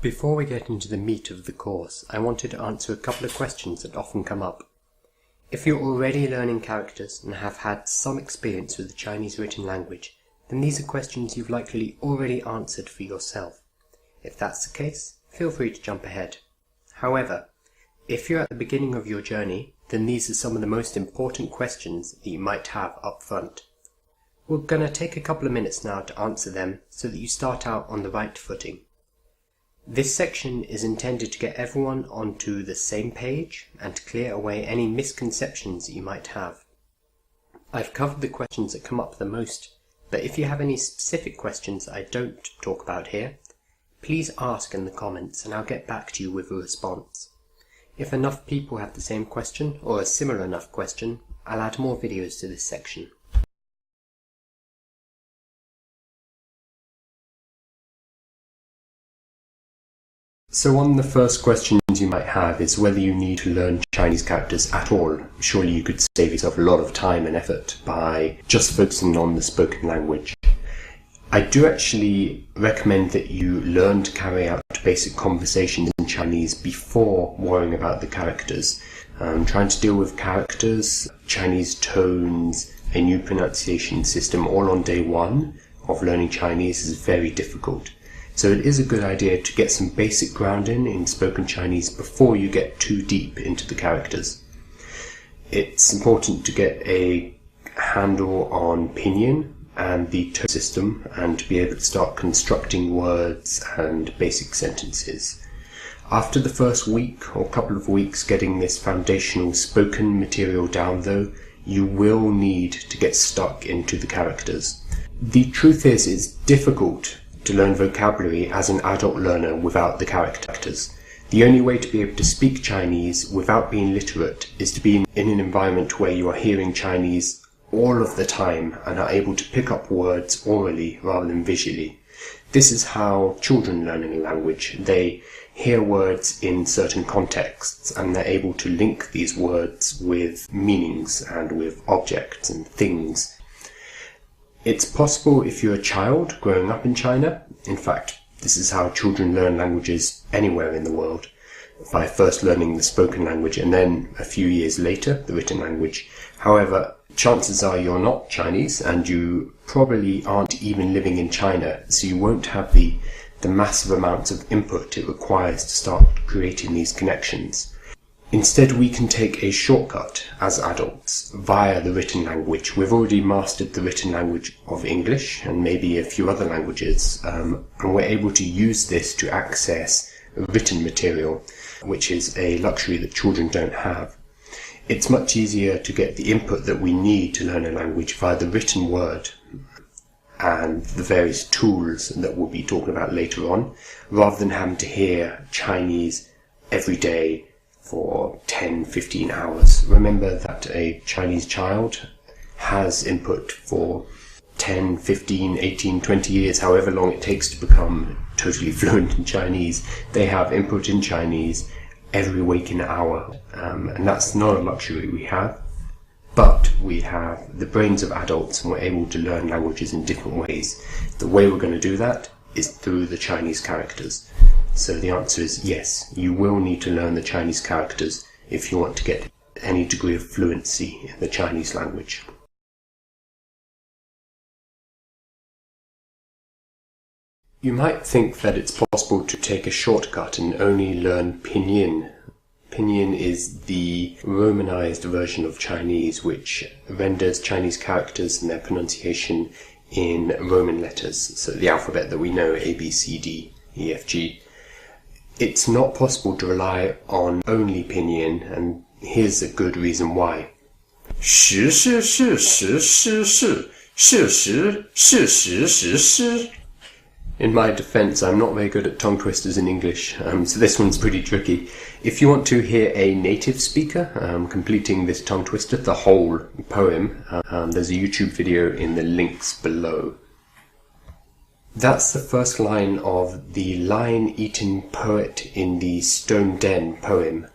Before we get into the meat of the course, I wanted to answer a couple of questions that often come up. If you're already learning characters and have had some experience with the Chinese written language, then these are questions you've likely already answered for yourself. If that's the case, feel free to jump ahead. However, if you're at the beginning of your journey, then these are some of the most important questions that you might have up front. We're going to take a couple of minutes now to answer them so that you start out on the right footing. This section is intended to get everyone onto the same page and to clear away any misconceptions that you might have. I've covered the questions that come up the most, but if you have any specific questions I don't talk about here, please ask in the comments and I'll get back to you with a response. If enough people have the same question or a similar enough question, I'll add more videos to this section. So one of the first questions you might have is whether you need to learn Chinese characters at all. Surely you could save yourself a lot of time and effort by just focusing on the spoken language. I do actually recommend that you learn to carry out basic conversations in Chinese before worrying about the characters. Trying to deal with characters, Chinese tones, a new pronunciation system all on day one of learning Chinese is very difficult. So it is a good idea to get some basic grounding in spoken Chinese before you get too deep into the characters. It's important to get a handle on Pinyin and the tone system and to be able to start constructing words and basic sentences. After the first week or couple of weeks getting this foundational spoken material down though, you will need to get stuck into the characters. The truth is, it's difficult to learn vocabulary as an adult learner without the characters. The only way to be able to speak Chinese without being literate is to be in an environment where you are hearing Chinese all of the time and are able to pick up words orally rather than visually. This is how children learn a language. They hear words in certain contexts and they're able to link these words with meanings and with objects and things. It's possible if you're a child growing up in China. In fact, this is how children learn languages anywhere in the world, by first learning the spoken language and then a few years later the written language. However, chances are you're not Chinese and you probably aren't even living in China, so you won't have the massive amounts of input it requires to start creating these connections. Instead, we can take a shortcut as adults via the written language. We've already mastered the written language of English and maybe a few other languages, and we're able to use this to access written material, which is a luxury that children don't have. It's much easier to get the input that we need to learn a language via the written word and the various tools that we'll be talking about later on, rather than having to hear Chinese every day for 10-15 hours. Remember that a Chinese child has input for 10, 15, 18, 20 years, however long it takes to become totally fluent in Chinese. They have input in Chinese every waking hour, and that's not a luxury we have, but we have the brains of adults and we're able to learn languages in different ways. The way we're going to do that is through the Chinese characters. So the answer is yes, you will need to learn the Chinese characters if you want to get any degree of fluency in the Chinese language. You might think that it's possible to take a shortcut and only learn Pinyin. Pinyin is the romanized version of Chinese, which renders Chinese characters and their pronunciation in Roman letters, so the alphabet that we know, A, B, C, D, E, F, G. It's not possible to rely on only Pinyin, and here's a good reason why. 实是事实是事事实事实实施 In my defense, I'm not very good at tongue twisters in English, so this one's pretty tricky. If you want to hear a native speaker completing this tongue twister, the whole poem, there's a YouTube video in the links below. That's the first line of the lion-eating poet in the Stone Den poem.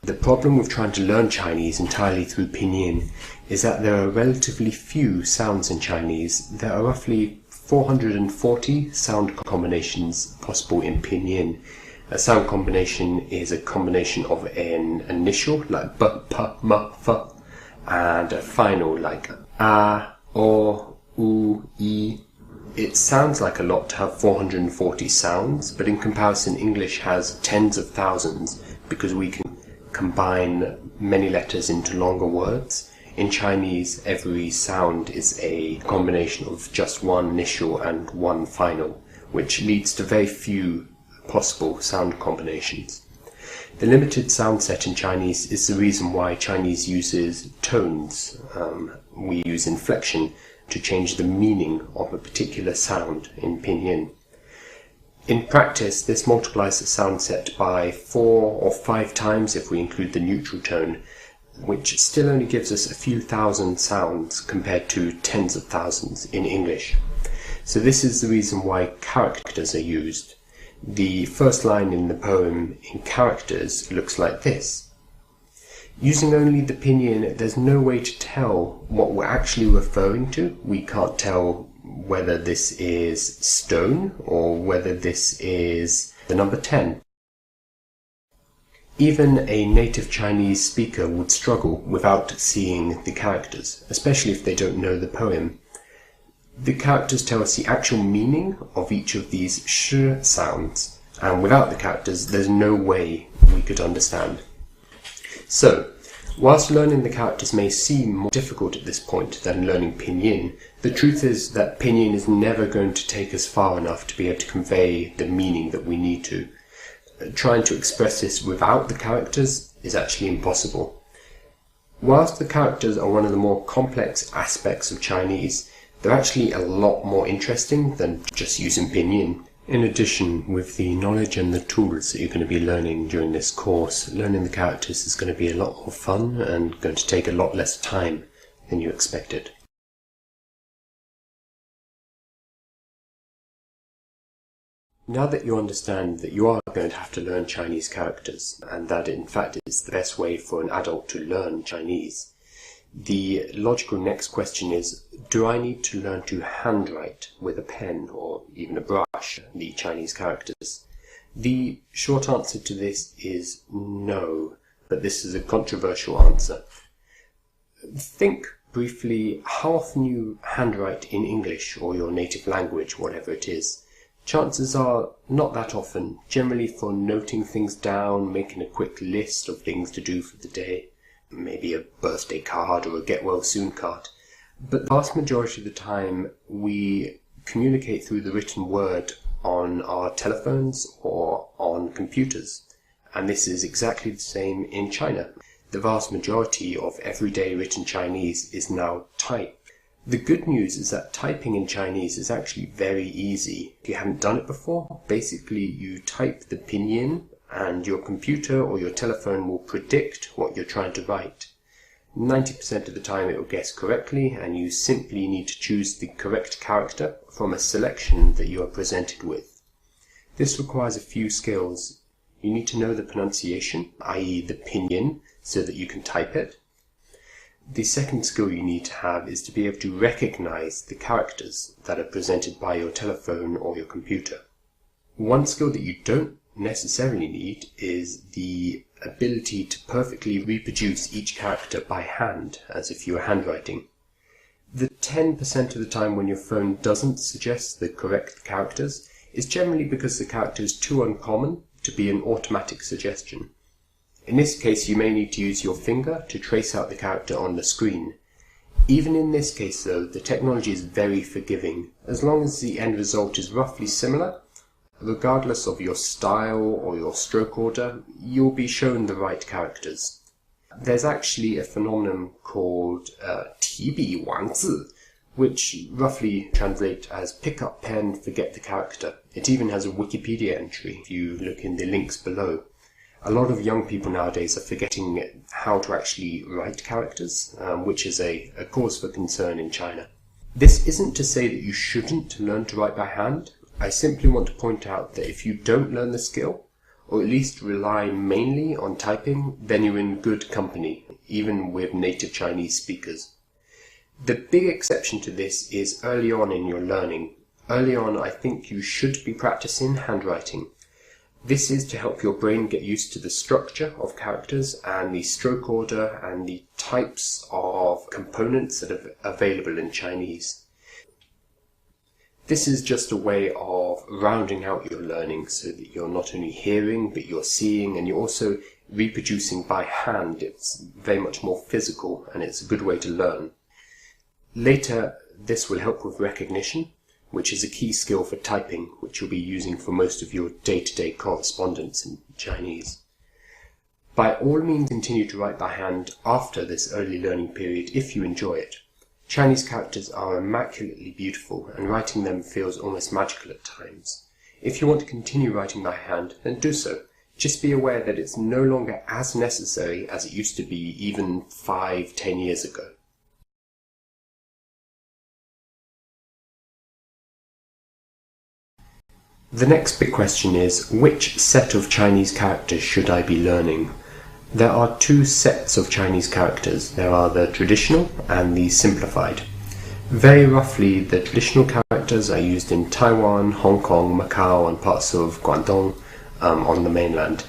The problem with trying to learn Chinese entirely through Pinyin is that there are relatively few sounds in Chinese. There are roughly 440 sound combinations possible in Pinyin, A sound combination is a combination of an initial, like b, p, m, f, and a final, like a, o, u, i. It sounds like a lot to have 440 sounds, but in comparison, English has tens of thousands because we can combine many letters into longer words. In Chinese, every sound is a combination of just one initial and one final, which leads to very few possible sound combinations. The limited sound set in Chinese is the reason why Chinese uses tones. We use inflection to change the meaning of a particular sound in Pinyin. In practice, this multiplies the sound set by 4 or 5 times if we include the neutral tone, which still only gives us a few thousand sounds compared to tens of thousands in English. So this is the reason why characters are used. The first line in the poem in characters looks like this. Using only the pinyin, there's no way to tell what we're actually referring to. We can't tell whether this is stone or whether this is the number 10. Even a native Chinese speaker would struggle without seeing the characters, especially if they don't know the poem. The characters tell us the actual meaning of each of these sh sounds, and without the characters, there's no way we could understand. So, whilst learning the characters may seem more difficult at this point than learning Pinyin, the truth is that Pinyin is never going to take us far enough to be able to convey the meaning that we need to. Trying to express this without the characters is actually impossible. Whilst the characters are one of the more complex aspects of Chinese, they're actually a lot more interesting than just using Pinyin. In addition, with the knowledge and the tools that you're going to be learning during this course, learning the characters is going to be a lot more fun and going to take a lot less time than you expected. Now that you understand that you are going to have to learn Chinese characters, and that in fact is the best way for an adult to learn Chinese, the logical next question is, do I need to learn to handwrite with a pen or even a brush the Chinese characters? The short answer to this is no, but this is a controversial answer. Think briefly how often you handwrite in English or your native language, whatever it is. Chances are not that often, generally for noting things down, making a quick list of things to do for the day, maybe a birthday card or a get well soon card. But the vast majority of the time we communicate through the written word on our telephones or on computers. And this is exactly the same in China. The vast majority of everyday written Chinese is now typed. The good news is that typing in Chinese is actually very easy. If you haven't done it before, basically you type the pinyin and your computer or your telephone will predict what you're trying to write. 90% of the time it will guess correctly, and you simply need to choose the correct character from a selection that you are presented with. This requires a few skills. You need to know the pronunciation, i.e. the pinyin, so that you can type it. The second skill you need to have is to be able to recognize the characters that are presented by your telephone or your computer. One skill that you don't necessarily need is the ability to perfectly reproduce each character by hand, as if you were handwriting. The 10% of the time when your phone doesn't suggest the correct characters is generally because the character is too uncommon to be an automatic suggestion. In this case, you may need to use your finger to trace out the character on the screen. Even in this case, though, the technology is very forgiving. As long as the end result is roughly similar, regardless of your style or your stroke order, you'll be shown the right characters. There's actually a phenomenon called 提笔忘字, which roughly translates as pick up pen, forget the character. It even has a Wikipedia entry if you look in the links below. A lot of young people nowadays are forgetting how to actually write characters, which is a cause for concern in China. This isn't to say that you shouldn't learn to write by hand. I simply want to point out that if you don't learn the skill, or at least rely mainly on typing, then you're in good company, even with native Chinese speakers. The big exception to this is early on in your learning. Early on, I think you should be practicing handwriting. This is to help your brain get used to the structure of characters and the stroke order and the types of components that are available in Chinese. This is just a way of rounding out your learning so that you're not only hearing, but you're seeing, and you're also reproducing by hand. It's very much more physical, and it's a good way to learn. Later, this will help with recognition, which is a key skill for typing, which you'll be using for most of your day-to-day correspondence in Chinese. By all means, continue to write by hand after this early learning period if you enjoy it. Chinese characters are immaculately beautiful, and writing them feels almost magical at times. If you want to continue writing by hand, then do so. Just be aware that it's no longer as necessary as it used to be even 5-10 years ago. The next big question is, which set of Chinese characters should I be learning? There are two sets of Chinese characters. There are the traditional and the simplified. Very roughly, the traditional characters are used in Taiwan, Hong Kong, Macau, and parts of Guangdong on the mainland.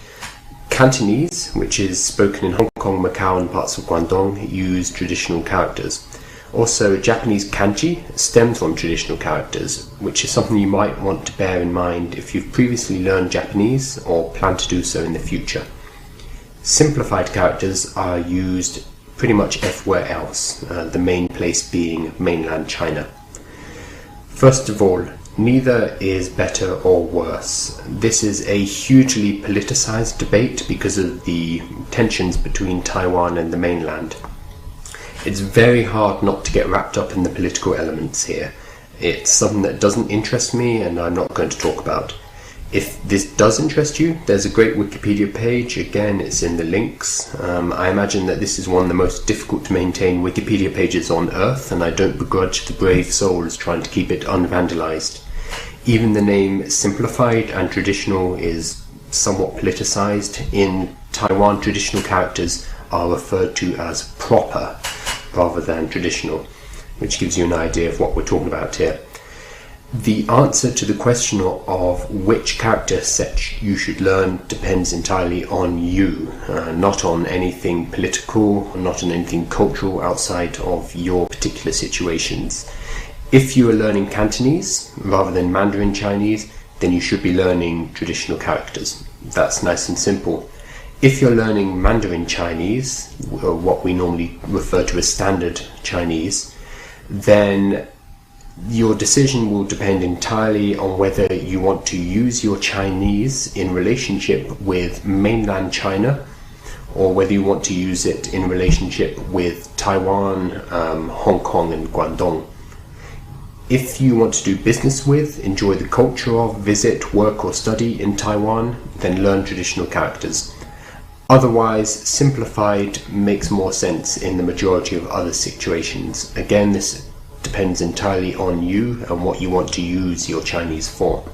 Cantonese, which is spoken in Hong Kong, Macau, and parts of Guangdong, use traditional characters. Also, Japanese kanji stems from traditional characters, which is something you might want to bear in mind if you've previously learned Japanese or plan to do so in the future. Simplified characters are used pretty much everywhere else, the main place being mainland China. First of all, neither is better or worse. This is a hugely politicized debate because of the tensions between Taiwan and the mainland. It's very hard not to get wrapped up in the political elements here. It's something that doesn't interest me and I'm not going to talk about. If this does interest you, there's a great Wikipedia page. Again, it's in the links. I imagine that this is one of the most difficult to maintain Wikipedia pages on earth, and I don't begrudge the brave souls trying to keep it unvandalized. Even the name simplified and traditional is somewhat politicized. In Taiwan, traditional characters are referred to as proper rather than traditional, which gives you an idea of what we're talking about here. The answer to the question of which character set you should learn depends entirely on you, not on anything political, not on anything cultural outside of your particular situations. If you are learning Cantonese rather than Mandarin Chinese, then you should be learning traditional characters. That's nice and simple. If you're learning Mandarin Chinese, or what we normally refer to as standard Chinese, then your decision will depend entirely on whether you want to use your Chinese in relationship with mainland China, or whether you want to use it in relationship with Taiwan, Hong Kong, and Guangdong. If you want to do business with, enjoy the culture of, visit, work, or study in Taiwan, then learn traditional characters. Otherwise, simplified makes more sense in the majority of other situations. Again, this depends entirely on you and what you want to use your Chinese for.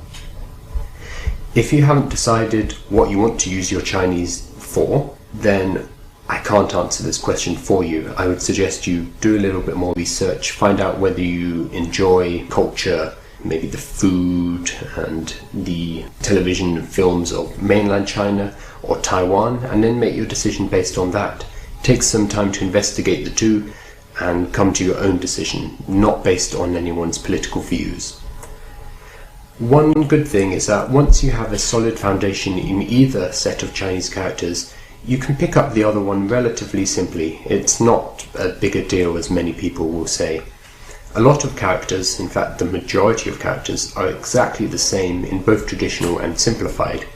If you haven't decided what you want to use your Chinese for, then I can't answer this question for you. I would suggest you do a little bit more research, find out whether you enjoy culture, maybe the food and the television and films of mainland China or Taiwan, and then make your decision based on that. Take some time to investigate the two and come to your own decision, not based on anyone's political views. One good thing is that once you have a solid foundation in either set of Chinese characters, you can pick up the other one relatively simply. It's not a bigger deal as many people will say. A lot of characters, in fact the majority of characters, are exactly the same in both traditional and simplified,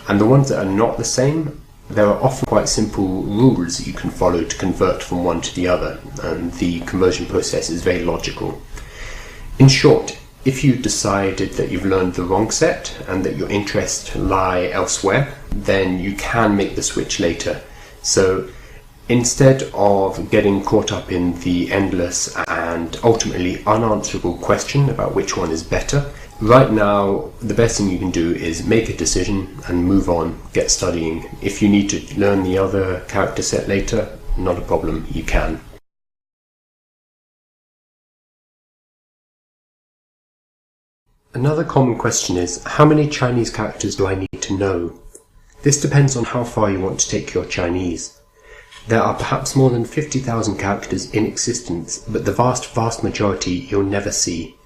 and the ones that are not the same, there are often quite simple rules that you can follow to convert from one to the other, and the conversion process is very logical. In short, if you decided that you've learned the wrong set and that your interests lie elsewhere, then you can make the switch later. So instead of getting caught up in the endless and ultimately unanswerable question about which one is better, right now the best thing you can do is make a decision and move on, get studying. If you need to learn the other character set later, not a problem, you can. Another common question is, how many Chinese characters do I need to know? This depends on how far you want to take your Chinese. There are perhaps more than 50,000 characters in existence, but the vast majority you'll never see.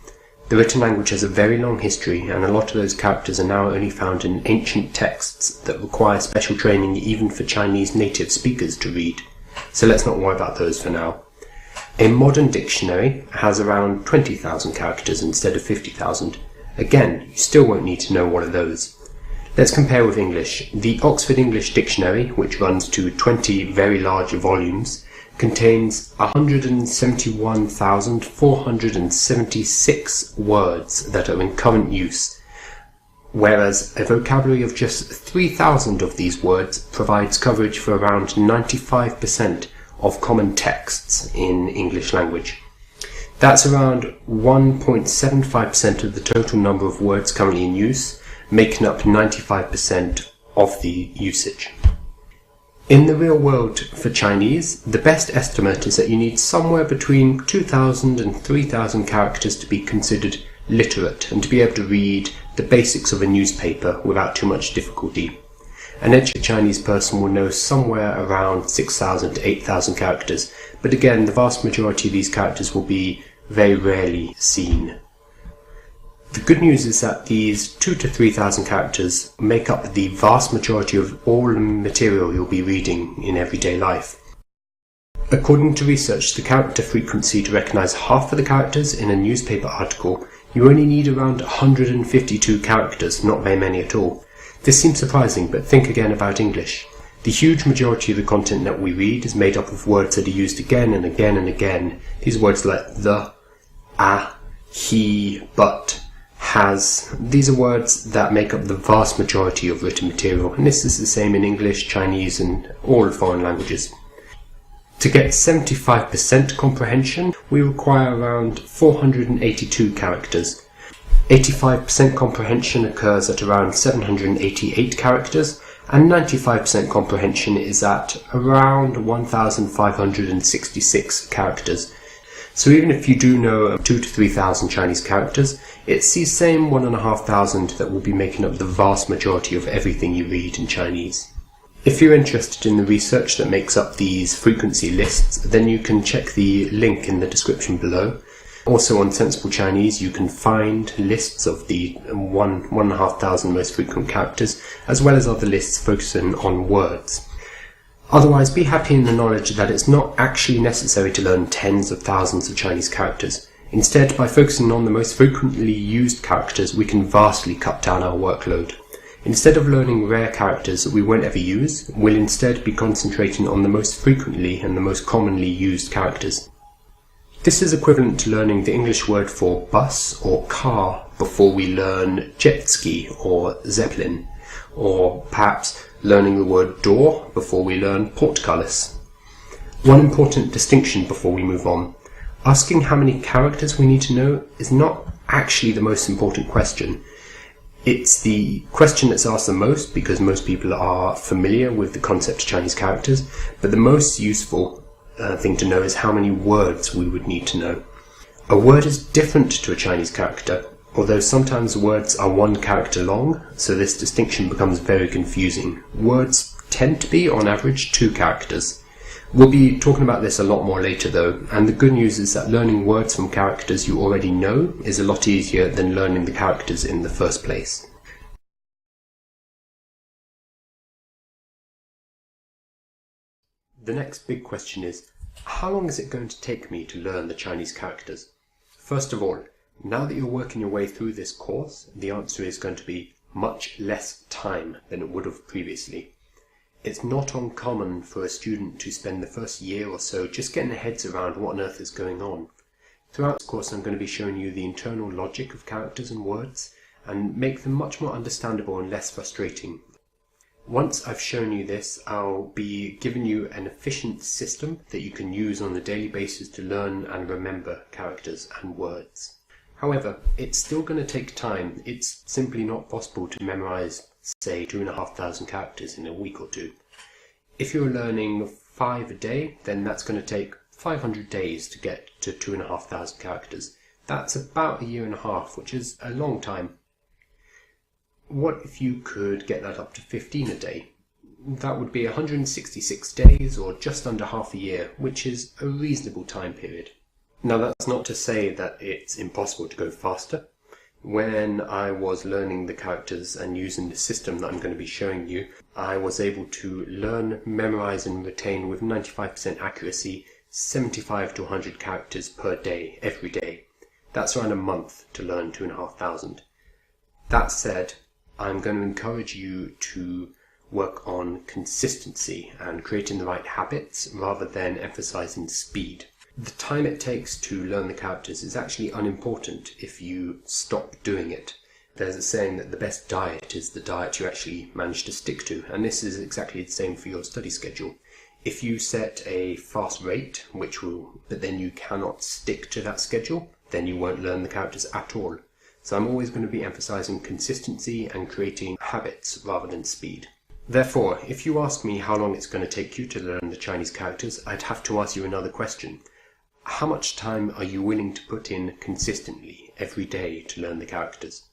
The written language has a very long history, and a lot of those characters are now only found in ancient texts that require special training even for Chinese native speakers to read. So let's not worry about those for now. A modern dictionary has around 20,000 characters instead of 50,000. Again, you still won't need to know what are those. Let's compare with English. The Oxford English Dictionary, which runs to 20 very large volumes, contains 171,476 words that are in current use, whereas a vocabulary of just 3,000 of these words provides coverage for around 95% of common texts in English language. That's around 1.75% of the total number of words currently in use, making up 95% of the usage. In the real world for Chinese, the best estimate is that you need somewhere between 2,000 and 3,000 characters to be considered literate and to be able to read the basics of a newspaper without too much difficulty. An educated Chinese person will know somewhere around 6,000 to 8,000 characters, but again, the vast majority of these characters will be very rarely seen. The good news is that these 2,000 to 3,000 characters make up the vast majority of all the material you'll be reading in everyday life. According to research, the character frequency to recognize half of the characters in a newspaper article, you only need around 152 characters, not very many at all. This seems surprising, but think again about English. The huge majority of the content that we read is made up of words that are used again and again and again. These words like the, he, but, has. These are words that make up the vast majority of written material, and this is the same in English, Chinese, and all foreign languages. To get 75% comprehension, we require around 482 characters. 85% comprehension occurs at around 788 characters, and 95% comprehension is at around 1,566 characters. So even if you do know 2,000 to 3,000 Chinese characters, it's these same 1,500 that will be making up the vast majority of everything you read in Chinese. If you're interested in the research that makes up these frequency lists, then you can check the link in the description below. Also on Sensible Chinese, you can find lists of the 1,500 most frequent characters, as well as other lists focusing on words. Otherwise, be happy in the knowledge that it's not actually necessary to learn tens of thousands of Chinese characters. Instead, by focusing on the most frequently used characters, we can vastly cut down our workload. Instead of learning rare characters that we won't ever use, we'll instead be concentrating on the most frequently and the most commonly used characters. This is equivalent to learning the English word for bus or car before we learn jet ski or zeppelin, or perhaps learning the word door before we learn portcullis. One important distinction before we move on. Asking how many characters we need to know is not actually the most important question. It's the question that's asked the most because most people are familiar with the concept of Chinese characters, but the most useful thing to know is how many words we would need to know. A word is different to a Chinese character, although sometimes words are one character long, so this distinction becomes very confusing. Words tend to be, on average, 2 characters. We'll be talking about this a lot more later though, and the good news is that learning words from characters you already know is a lot easier than learning the characters in the first place. The next big question is, how long is it going to take me to learn the Chinese characters? First of all, now that you're working your way through this course, the answer is going to be much less time than it would have previously. It's not uncommon for a student to spend the first year or so just getting their heads around what on earth is going on. Throughout this course I'm going to be showing you the internal logic of characters and words and make them much more understandable and less frustrating. Once I've shown you this, I'll be giving you an efficient system that you can use on a daily basis to learn and remember characters and words. However, it's still going to take time. It's simply not possible to memorize, say, 2,500 characters in a week or two. If you're learning 5 a day, then that's going to take 500 days to get to 2,500 characters. That's about a year and a half, which is a long time. What if you could get that up to 15 a day? That would be 166 days, or just under half a year, which is a reasonable time period. Now, that's not to say that it's impossible to go faster. When I was learning the characters and using the system that I'm going to be showing you, I was able to learn, memorize, and retain with 95% accuracy 75 to 100 characters per day, every day. That's around a month to learn 2,500. That said, I'm going to encourage you to work on consistency and creating the right habits rather than emphasizing speed. The time it takes to learn the characters is actually unimportant if you stop doing it. There's a saying that the best diet is the diet you actually manage to stick to, and this is exactly the same for your study schedule. If you set a fast rate, but then you cannot stick to that schedule, then you won't learn the characters at all. So I'm always going to be emphasizing consistency and creating habits rather than speed. Therefore, if you ask me how long it's going to take you to learn the Chinese characters, I'd have to ask you another question. How much time are you willing to put in consistently every day to learn the characters?